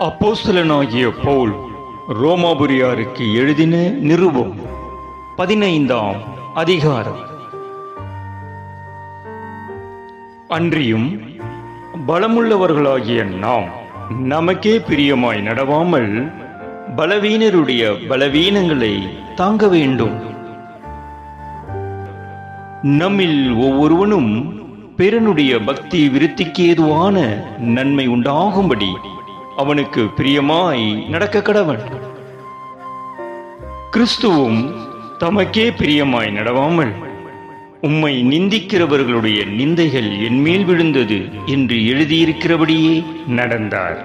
அப்போஸ்தலனாகிய பவுல் ரோமாபுரியாருக்கு எழுதின நிருபம் 15ஆம் அதிகாரம். அன்றியும் பலமுள்ளவர்களாகிய நாம் நமக்கே பிரியமாய் நடவாமல் பலவீனருடைய பலவீனங்களை தாங்க வேண்டும். நம்மில் ஒவ்வொருவனும் பிறனுடைய பக்தி விருத்திக்கு ஏதுவான நன்மை உண்டாகும்படி அவனுக்கு பிரியமாய் நடக்க கடவன். கிறிஸ்துவும் தமக்கே பிரியமாய் நடவாமல் உம்மை நிந்திக்கிறவர்களுடைய நிந்தைகள் என்மேல் விழுந்தது என்று எழுதியிருக்கிறபடியே நடந்தார்.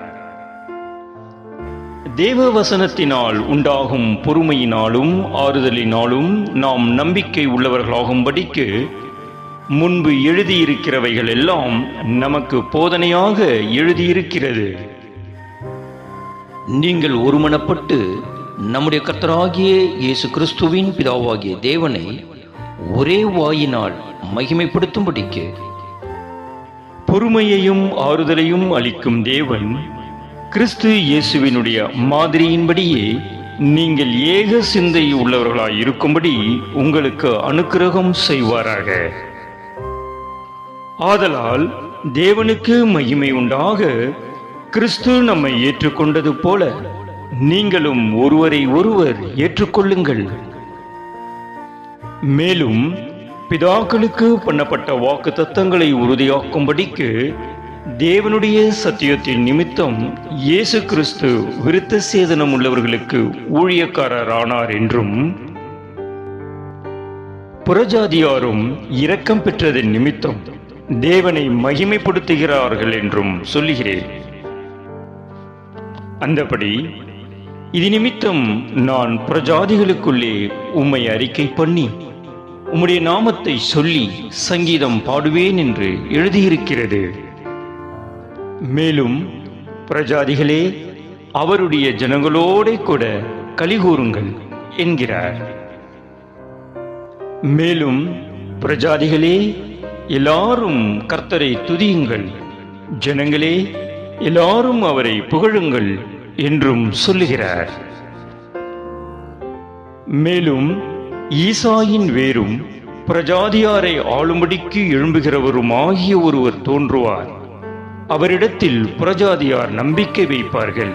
தேவ வசனத்தினால் உண்டாகும் பொறுமையினாலும் ஆறுதலினாலும் நாம் நம்பிக்கை உள்ளவர்களாகும்படிக்கு முன்பு எழுதியிருக்கிறவைகள் எல்லாம் நமக்கு போதனையாக எழுதியிருக்கிறது. நீங்கள் ஒருமனப்பட்டு நம்முடைய கர்த்தராகிய இயேசு கிறிஸ்துவின் பிதாவாகிய தேவனை ஒரே வாயினால் மகிமைப்படுத்தும்படிக்கு பொறுமையையும் ஆறுதலையும் அளிக்கும் தேவன் கிறிஸ்து இயேசுவினுடைய மாதிரியின்படியே நீங்கள் ஏக சிந்தை உள்ளவர்களாய் இருக்கும்படி உங்களுக்கு அனுக்கிரகம் செய்வாராக. ஆதலால் தேவனுக்கு மகிமை உண்டாக கிறிஸ்து நம்மை ஏற்றுக்கொண்டது போல நீங்களும் ஒருவரை ஒருவர் ஏற்றுக்கொள்ளுங்கள். மேலும் பிதாக்களுக்கு பண்ணப்பட்ட வாக்கு தத்தங்களை உறுதியாக்கும்படிக்கு தேவனுடைய சத்தியத்தின் நிமித்தம் இயேசு கிறிஸ்து விருத்த சேதனம் உள்ளவர்களுக்கு ஊழியக்காரரானார் என்றும் புறஜாதியாரும் இரக்கம் பெற்றதன் நிமித்தம் தேவனை மகிமைப்படுத்துகிறார்கள் என்றும் சொல்லுகிறேன். அந்தபடி இது நிமித்தம் நான் புறஜாதிகளுக்குள்ளே உம்மை அறிக்கை பண்ணி உம்முடைய நாமத்தை சொல்லி சங்கீதம் பாடுவேன் என்று எழுதியிருக்கிறது. மேலும் புறஜாதிகளே அவருடைய ஜனங்களோட கூட கலிகூறுங்கள் என்கிறார். மேலும் புறஜாதிகளே எல்லாரும் கர்த்தரை துதியுங்கள், ஜனங்களே எல்லாரும் அவரை புகழுங்கள் என்றும் சொல்லுகிறார். மேலும் ஈசாயின் வேரும் பிரஜாதியாரை ஆளும்படிக்கு எழும்புகிறவருமாகிய ஒருவர் தோன்றுவார், அவரிடத்தில் புறஜாதியார் நம்பிக்கை வைப்பார்கள்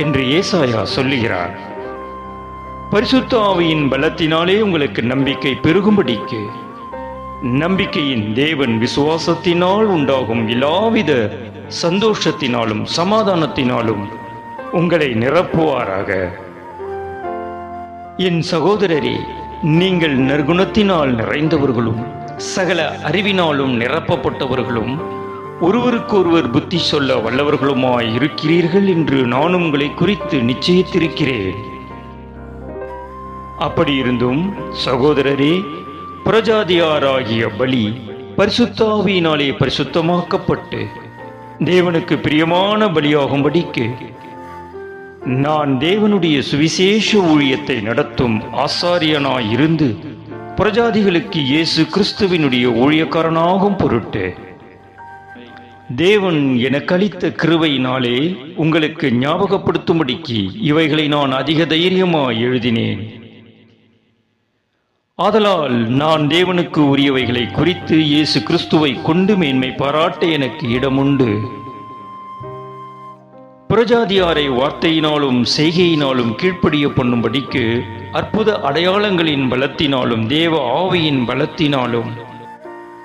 என்று ஏசாயா சொல்லுகிறார். பரிசுத்த ஆவியின் பலத்தினாலே உங்களுக்கு நம்பிக்கை பெருகும்படிக்கு நம்பிக்கையின் தேவன் விசுவாசத்தினால் உண்டாகும் எல்லாவித சந்தோஷத்தினாலும் சமாதானத்தினாலும் உங்களை நிரப்புவாராக. என் சகோதரரே, நீங்கள் நற்குணத்தினால் நிறைந்தவர்களும் சகல அறிவினாலும் நிரப்பப்பட்டவர்களும் ஒருவருக்கொருவர் புத்தி சொல்ல வல்லவர்களுமாய் இருக்கிறீர்கள் என்று நான் உங்களை குறித்து நிச்சயித்திருக்கிறேன். அப்படியிருந்தும் சகோதரரே, புறஜாதியாராகிய பலி பரிசுத்த ஆவியினாலே பரிசுத்தமாக்கப்பட்டு தேவனுக்கு பிரியமான பலியாகும்படிக்கு நான் தேவனுடைய சுவிசேஷ ஊழியத்தை நடத்தும் ஆசாரியனாயிருந்து புறஜாதிகளுக்கு இயேசு கிறிஸ்துவினுடைய ஊழியக்காரனாகும் பொருட்டு தேவன் எனக்கு அளித்த கிருபையினாலே உங்களுக்கு ஞாபகப்படுத்தும்படிக்கு இவைகளை நான் அதிக தைரியமாய் எழுதினேன். ஆதலால் நான் தேவனுக்கு உரியவைகளை குறித்து இயேசு கிறிஸ்துவை கொண்டு மேன்மை பாராட்ட எனக்கு இடமுண்டு. புறஜாதியாரை வார்த்தையினாலும் செய்கையினாலும் கீழ்ப்படிய பண்ணும்படிக்கு அற்புத அடையாளங்களின் பலத்தினாலும் தேவ ஆவியின் பலத்தினாலும்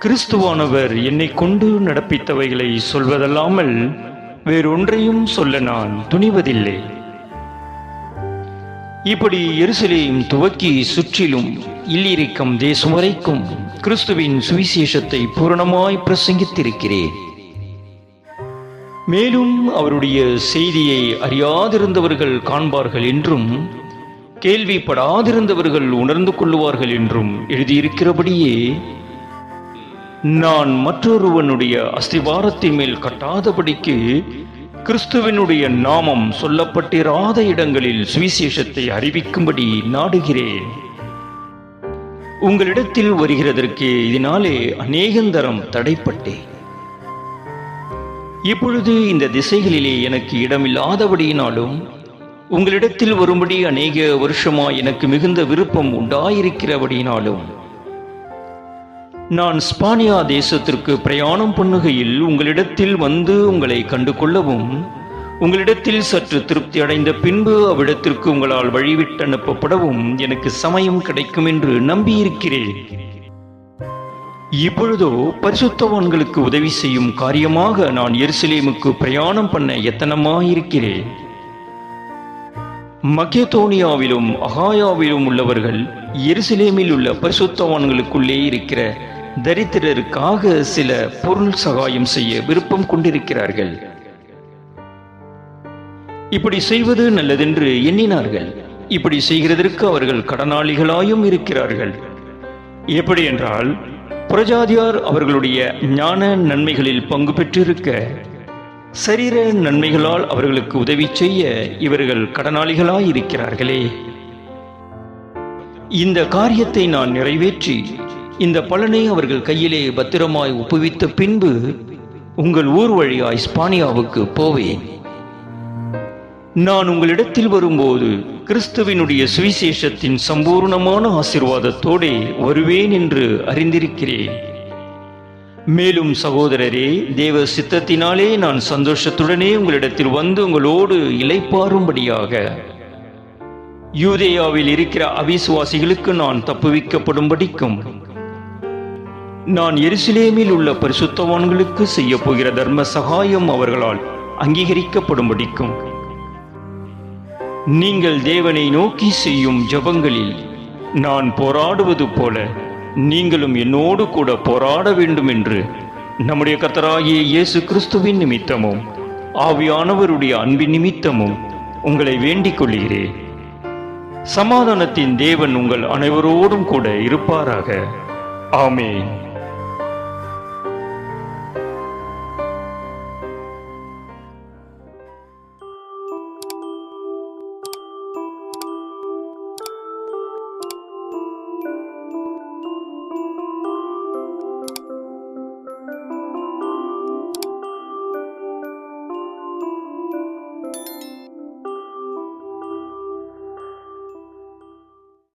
கிறிஸ்துவானவர் என்னை கொண்டு நடப்பித்தவைகளை சொல்வதல்லாமல் வேறொன்றையும் சொல்ல நான் துணிவதில்லை. இப்படி எருசலேம் துவக்கி சுற்றிலும் இல்லிரிக்கம் தேசம் வரைக்கும் கிறிஸ்துவின் சுவிசேஷத்தை பூரணமாய் பிரசங்கித்திருக்கிறேன். மேலும் அவருடைய செய்தியை அறியாதிருந்தவர்கள் காண்பார்கள் என்றும் கேள்விப்படாதிருந்தவர்கள் உணர்ந்து கொள்ளுவார்கள் என்றும் எழுதியிருக்கிறபடியே நான் மற்றொருவனுடைய அஸ்திவாரத்தின் மேல் கட்டாதபடிக்கு கிறிஸ்துவனுடைய நாமம் சொல்லப்பட்டிராத இடங்களில் சுவிசேஷத்தை அறிவிக்கும்படி நாடுகிறேன். உங்களிடத்தில் வருகிறதற்கு இதனாலே அநேகந்தரம் தடைப்பட்டேன். இப்பொழுது இந்த திசைகளிலே எனக்கு இடமில்லாதபடியினாலும் உங்களிடத்தில் வரும்படி அநேக வருஷமாய் எனக்கு மிகுந்த விருப்பம் உண்டாயிருக்கிறபடியினாலும் நான் ஸ்பானியா தேசத்திற்கு பிரயாணம் பண்ணுகையில் உங்களிடத்தில் வந்து உங்களை கண்டு கொள்ளவும், உங்களிடத்தில் சற்று திருப்தி அடைந்த பின்பு அவ்விடத்திற்கு உங்களால் வழிவிட்டு அனுப்பப்படவும் எனக்கு சமயம் கிடைக்கும் என்று நம்பியிருக்கிறேன். இப்பொழுதோ பரிசுத்தவான்களுக்கு உதவி செய்யும் காரியமாக நான் எருசலேமுக்கு பிரயாணம் பண்ண எத்தனமாயிருக்கிறேன். மக்கெதோனியாவிலும் அகாயாவிலும் உள்ளவர்கள் எருசலேமில் உள்ள பரிசுத்தவான்களுக்குள்ளே இருக்கிற தரித்திரருக்காக சில பொருள் சகாயம் செய்ய விருப்பம் கொண்டிருக்கிறார்கள். இப்படி செய்வது நல்லதென்று எண்ணினார்கள். இப்படி செய்கிறதற்கு அவர்கள் கடனாளிகளாயும் இருக்கிறார்கள். எப்படி என்றால், புறஜாதியார் அவர்களுடைய ஞான நன்மைகளில் பங்கு பெற்றிருக்க, சரீர நன்மைகளால் அவர்களுக்கு உதவி செய்ய இவர்கள் கடனாளிகளாயிருக்கிறார்களே. இந்த காரியத்தை நான் நிறைவேற்றி இந்த பலனை அவர்கள் கையிலே பத்திரமாய் ஒப்புவித்த பின்பு உங்கள் ஊர் வழியாய் ஸ்பானியாவுக்கு போவேன். நான் உங்களிடத்தில் வரும்போது கிறிஸ்துவினுடைய சுவிசேஷத்தின் சம்பூர்ணமான ஆசீர்வாதத்தோடே வருவேன் என்று அறிந்திருக்கிறேன். மேலும் சகோதரரே, தேவ சித்தத்தினாலே நான் சந்தோஷத்துடனே உங்களிடத்தில் வந்து உங்களோடு இளைப்பாறும்படியாக யூதேயாவில் இருக்கிற அவிசுவாசிகளுக்கு நான் தப்புவிக்கப்படும்படிக்கும் நான் எருசலேமில் உள்ள பரிசுத்தவான்களுக்கு செய்ய போகிற தர்ம சகாயம் அவர்களால் அங்கீகரிக்கப்படும்படிக்கும் நீங்கள் தேவனை நோக்கி செய்யும் ஜெபங்களில் நான் போராடுவது போல நீங்களும் என்னோடு கூட போராட வேண்டும் என்று நம்முடைய கர்த்தராகிய இயேசு கிறிஸ்துவின் நிமித்தமும் ஆவியானவருடைய அன்பின் நிமித்தமும் உங்களை வேண்டிக் கொள்கிறேன். சமாதானத்தின் தேவன் உங்கள் அனைவரோடும் கூட இருப்பாராக. ஆமென்.